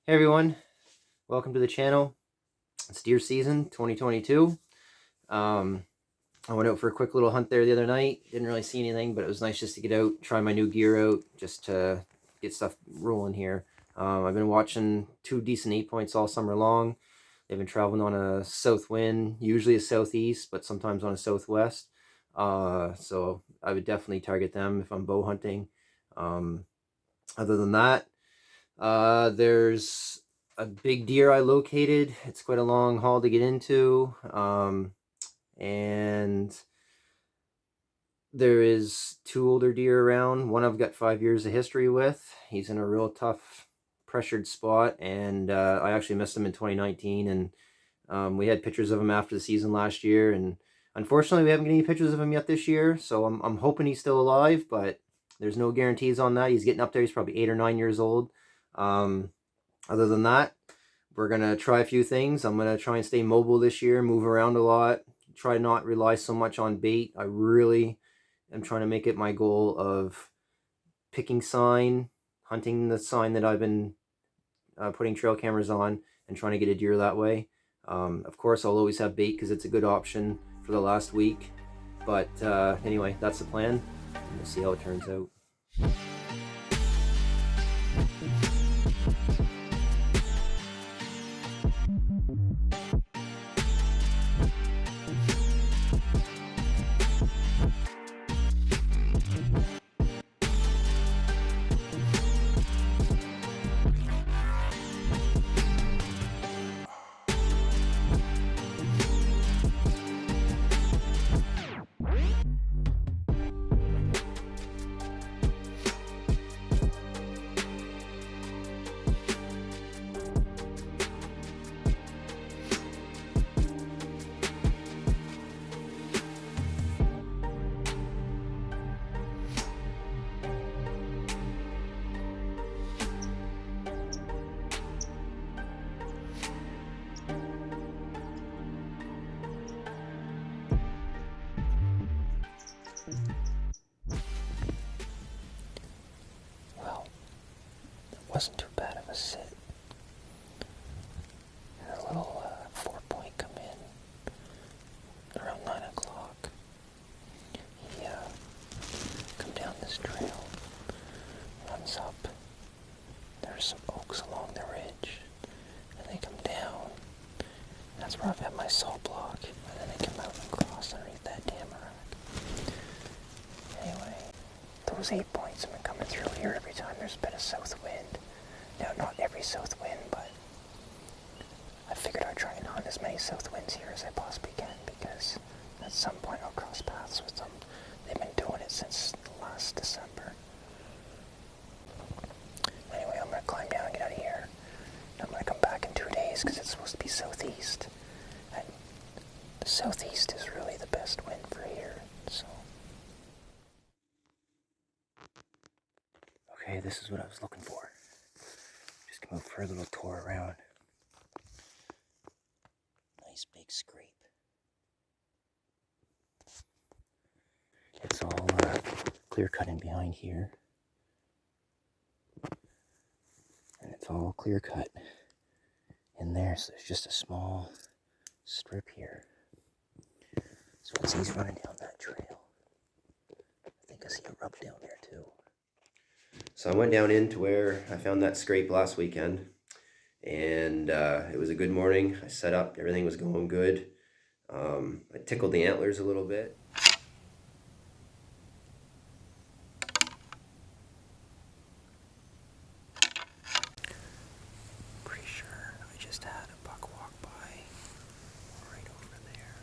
Hey everyone, welcome to the channel. It's deer season 2022. I went out for a quick little hunt there the other night. Didn't really see anything, but it was nice just to get out, try my new gear out, just to get stuff rolling here. I've been watching two decent 8-points all summer long. They've been traveling on a south wind, usually a southeast, but sometimes on a southwest. So I would definitely target them if I'm bow hunting. Other than that, there's a big deer I located. It's quite a long haul to get into. And there is two older deer around. One I've got 5 years of history with. He's in a real tough, pressured spot, and I actually missed him in 2019. And we had pictures of him after the season last year, and unfortunately, we haven't got any pictures of him yet this year. So I'm hoping he's still alive, but there's no guarantees on that. He's getting up there. He's probably 8 or 9 years old. Other than that, we're going to try a few things. I'm going to try and stay mobile this year, move around a lot, try not rely so much on bait. I really am trying to make it my goal of picking sign, hunting the sign that I've been putting trail cameras on, and trying to get a deer that way. Of course, I'll always have bait because it's a good option for the last week. But anyway, that's the plan. We'll see how it turns out. Well, it wasn't too bad of a sit. Had a little 4-point come in around 9 o'clock. He come down this trail, runs up. There's some oaks along the ridge, and they come down. That's where I've had my salt block, and then they come out and cross underneath that tamarack. Anyway, those 8 points have been coming through here every time there's been a south wind. Now, not every south wind, but I figured I'd try and hunt as many south winds here as I possibly can, because at some point I'll cross paths with them. They've been doing it since last December. Anyway, I'm going to climb down and get out of here. I'm going to come back in 2 days because it's supposed to be southeast. And the southeast is really the best wind for here, so. Okay, this is what I was looking for. Just come out for a little tour around. Nice big scrape. It's all clear cut in behind here. And it's all clear cut in there, so there's just a small strip here. So once he's running down that trail, I think I see a rub down there too. So I went down into where I found that scrape last weekend, and it was a good morning. I set up, everything was going good. I tickled the antlers a little bit. Pretty sure I just had a buck walk by right over there.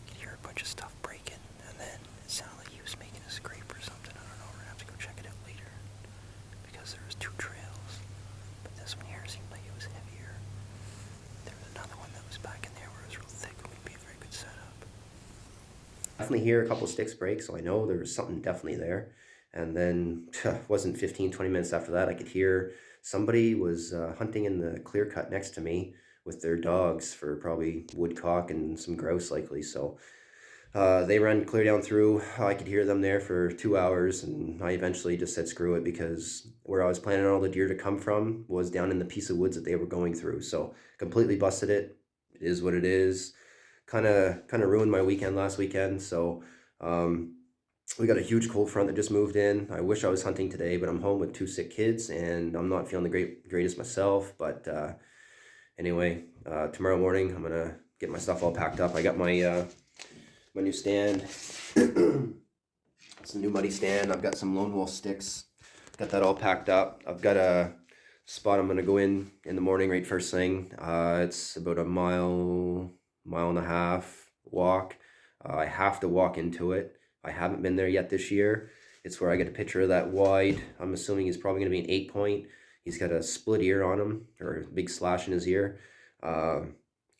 You could hear a bunch of stuff breaking, and then it sounded like he was making a scrape or something. I don't know, we're gonna have to go check it out later, because there was two trails, but this one here seemed like it was heavier. There was another one that was back in there where it was real thick. It would be a very good setup. Definitely hear a couple sticks break, so I know there was something definitely there. And then wasn't 15-20 minutes after that, I could hear somebody was hunting in the clear cut next to me with their dogs for probably woodcock and some grouse likely. So They ran clear down through. I could hear them there for 2 hours, and I eventually just said screw it, because where I was planning all the deer to come from was down in the piece of woods that they were going through. So completely busted it. It is what it is. Kind of ruined my weekend last weekend. So um, we got a huge cold front that just moved in. I wish I was hunting today, but I'm home with two sick kids, and I'm not feeling the greatest myself. But anyway, tomorrow morning I'm gonna get my stuff all packed up. I got my new stand. It's a new muddy stand. I've got some lone wolf sticks. Got that all packed up. I've got a spot I'm gonna go in the morning, right first thing. It's about a mile and a half walk. I have to walk into it. I haven't been there yet this year. It's where I get a picture of that wide. I'm assuming he's probably gonna be an 8-point. He's got a split ear on him, or a big slash in his ear.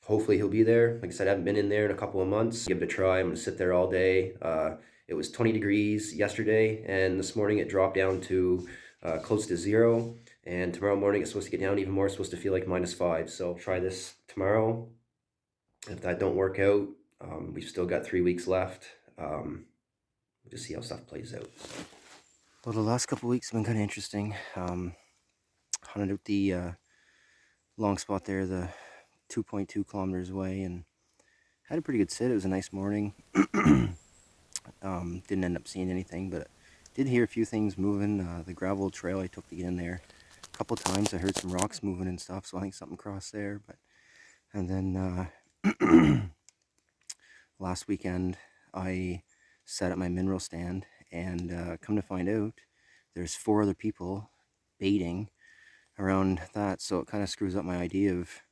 Hopefully he'll be there. Like I said, I haven't been in there in a couple of months. Give it a try. I'm gonna sit there all day. It was 20 degrees yesterday, and this morning it dropped down to close to 0. And tomorrow morning it's supposed to get down even more. It's supposed to feel like -5. So try this tomorrow. If that don't work out, we've still got 3 weeks left. We'll just see how stuff plays out. Well, the last couple of weeks have been kind of interesting. Hunted out the long spot there, the 2.2 kilometers away, and had a pretty good sit. It was a nice morning. Didn't end up seeing anything, but did hear a few things moving. The gravel trail I took to get in there, a couple times I heard some rocks moving and stuff, so I think something crossed there. But and then last weekend I sat at my mineral stand, and come to find out there's 4 other people baiting around that, so it kind of screws up my idea of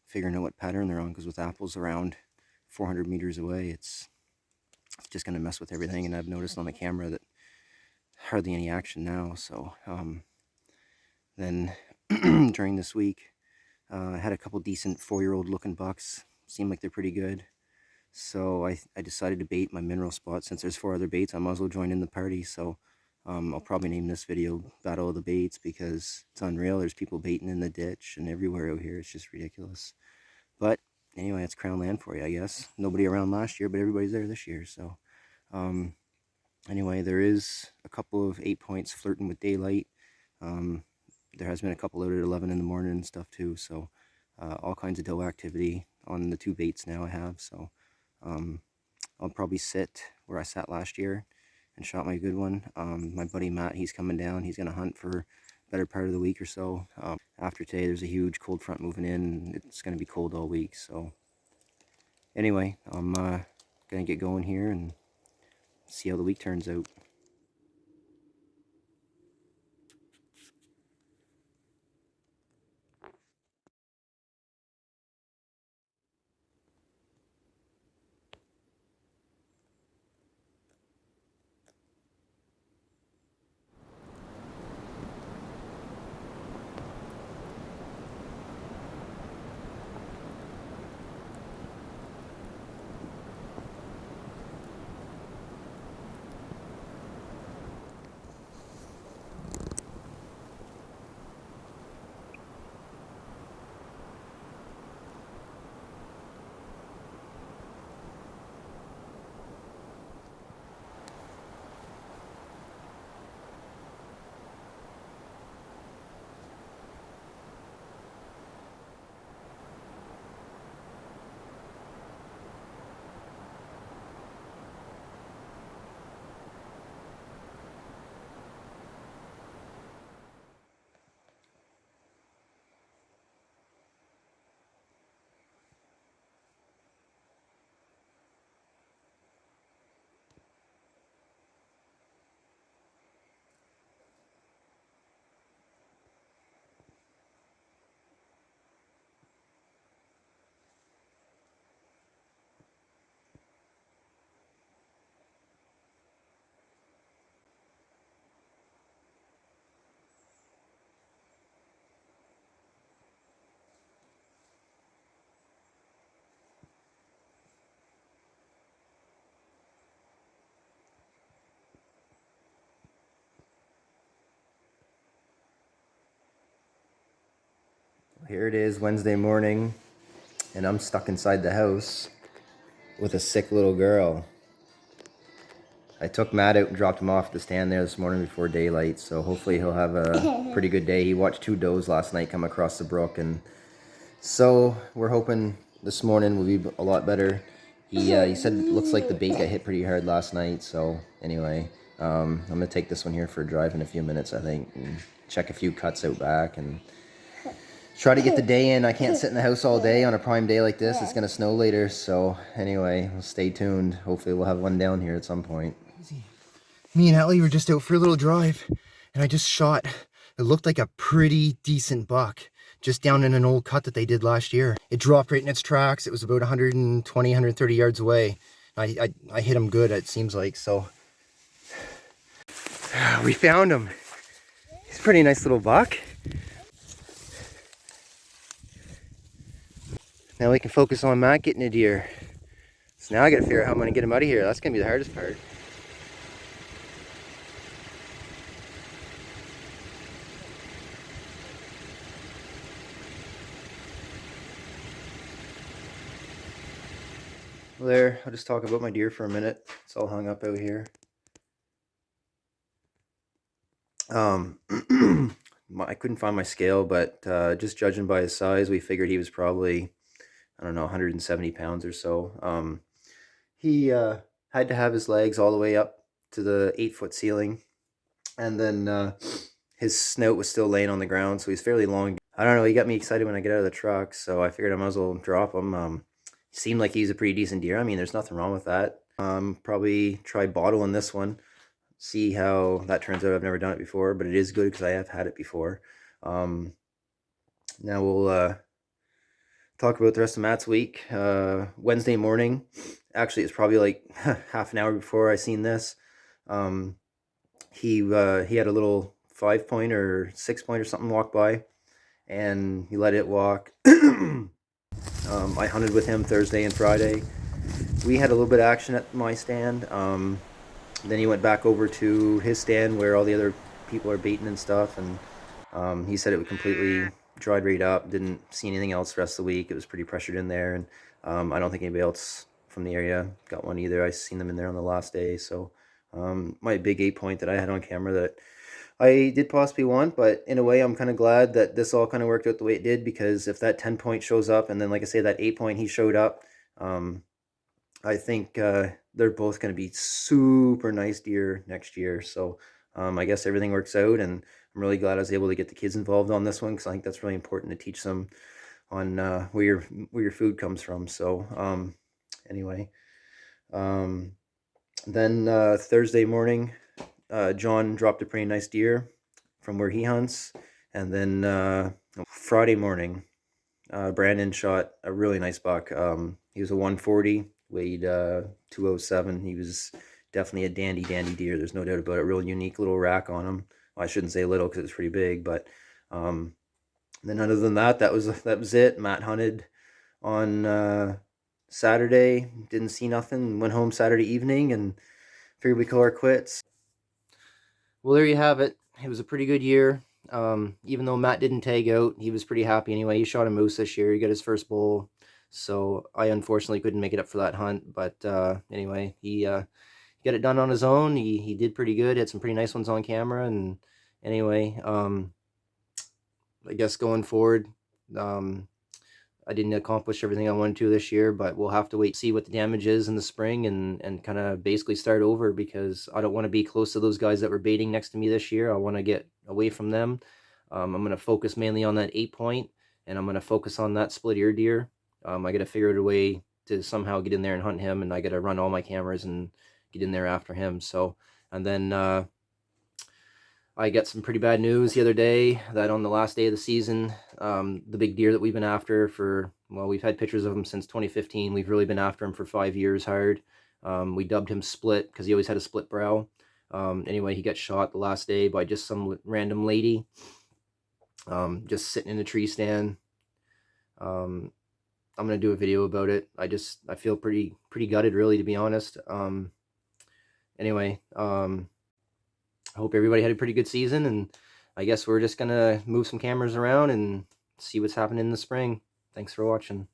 figuring out what pattern they're on, because with apples around 400 meters away, it's just going to mess with everything. And I've noticed on the camera that hardly any action now. So then during this week, I had a couple decent 4-year-old looking bucks. Seemed like they're pretty good. So I decided to bait my mineral spot. Since there's 4 other baits, I might as well join in the party. So I'll probably name this video Battle of the Baits, because it's unreal. There's people baiting in the ditch and everywhere out here. It's just ridiculous. But anyway, it's Crown Land for you, I guess. Nobody around last year, but everybody's there this year. So anyway, there is a couple of 8 points flirting with daylight. There has been a couple out at 11 in the morning and stuff too. So all kinds of doe activity on the 2 baits now I have. So I'll probably sit where I sat last year and shot my good one. My buddy Matt, he's coming down. He's going to hunt for the better part of the week or so. After today, there's a huge cold front moving in. It's going to be cold all week. So anyway, I'm going to get going here and see how the week turns out. Here it is, Wednesday morning, and I'm stuck inside the house with a sick little girl. I took Matt out and dropped him off at the stand there this morning before daylight, so hopefully he'll have a pretty good day. He watched 2 does last night come across the brook, and so we're hoping this morning will be a lot better. He said it looks like the bait got hit pretty hard last night, so anyway, I'm going to take this one here for a drive in a few minutes, I think, and check a few cuts out back and try to get the day in. I can't sit in the house all day on a prime day like this. It's going to snow later, so anyway, we'll stay tuned. Hopefully we'll have one down here at some point. Me and Ellie were just out for a little drive, and I just shot, it looked like a pretty decent buck, just down in an old cut that they did last year. It dropped right in its tracks. It was about 120, 130 yards away. I hit him good, it seems like, so. We found him. He's a pretty nice little buck. Now we can focus on Matt getting a deer. So now I gotta figure out how I'm gonna get him out of here. That's gonna be the hardest part. Well, there, I'll just talk about my deer for a minute. It's all hung up out here. I couldn't find my scale, but just judging by his size, we figured he was probably, I don't know, 170 pounds or so. He had to have his legs all the way up to the 8-foot ceiling, and then his snout was still laying on the ground, so he's fairly long. I don't know, he got me excited when I get out of the truck, so I figured I might as well drop him. Seemed like he's a pretty decent deer. I mean, there's nothing wrong with that. Probably try bottling this one, see how that turns out. I've never done it before, but it is good because I have had it before. Now we'll talk about the rest of Matt's week. Wednesday morning, actually it's probably like half an hour before I seen this. He had a little 5-point or 6-point or something walk by, and he let it walk. I hunted with him Thursday and Friday. We had a little bit of action at my stand. Then he went back over to his stand where all the other people are baiting and stuff, and he said it would completely dried right up. Didn't see anything else the rest of the week. It was pretty pressured in there, and I don't think anybody else from the area got one either. I seen them in there on the last day. So my big 8-point that I had on camera that I did possibly want, but in a way I'm kind of glad that this all kind of worked out the way it did, because if that 10-point shows up and then, like I say, that 8-point he showed up, I think they're both going to be super nice deer next year. So I guess everything works out, and I'm really glad I was able to get the kids involved on this one, because I think that's really important to teach them on where your food comes from. So anyway, then Thursday morning, John dropped a pretty nice deer from where he hunts, and then Friday morning, Brandon shot a really nice buck. He was a 140, weighed 207. He was definitely a dandy deer. There's no doubt about it. Real unique little rack on him. Well, I shouldn't say little because it's pretty big, but then other than that, that was it. Matt hunted on Saturday, didn't see nothing. Went home Saturday evening and figured we call our quits. Well, there you have it. It was a pretty good year. Even though Matt didn't tag out, he was pretty happy anyway. He shot a moose this year. He got his first bull. So I unfortunately couldn't make it up for that hunt. But anyway, he got it done on his own. He did pretty good. Had some pretty nice ones on camera. And anyway, I guess going forward, I didn't accomplish everything I wanted to this year, but we'll have to wait, see what the damage is in the spring, and kind of basically start over, because I don't want to be close to those guys that were baiting next to me this year. I want to get away from them. I'm going to focus mainly on that 8-point, and I'm going to focus on that split ear deer. I got to figure out a way to somehow get in there and hunt him, and I got to run all my cameras and get in there after him. So, and then I got some pretty bad news the other day that on the last day of the season, the big deer that we've been after for, well, we've had pictures of him since 2015. We've really been after him for 5 years hard. We dubbed him Split because he always had a split brow. Anyway, he got shot the last day by just some random lady, just sitting in a tree stand. I'm going to do a video about it. I feel pretty gutted, really, to be honest. Anyway, I hope everybody had a pretty good season, and I guess we're just going to move some cameras around and see what's happening in the spring. Thanks for watching.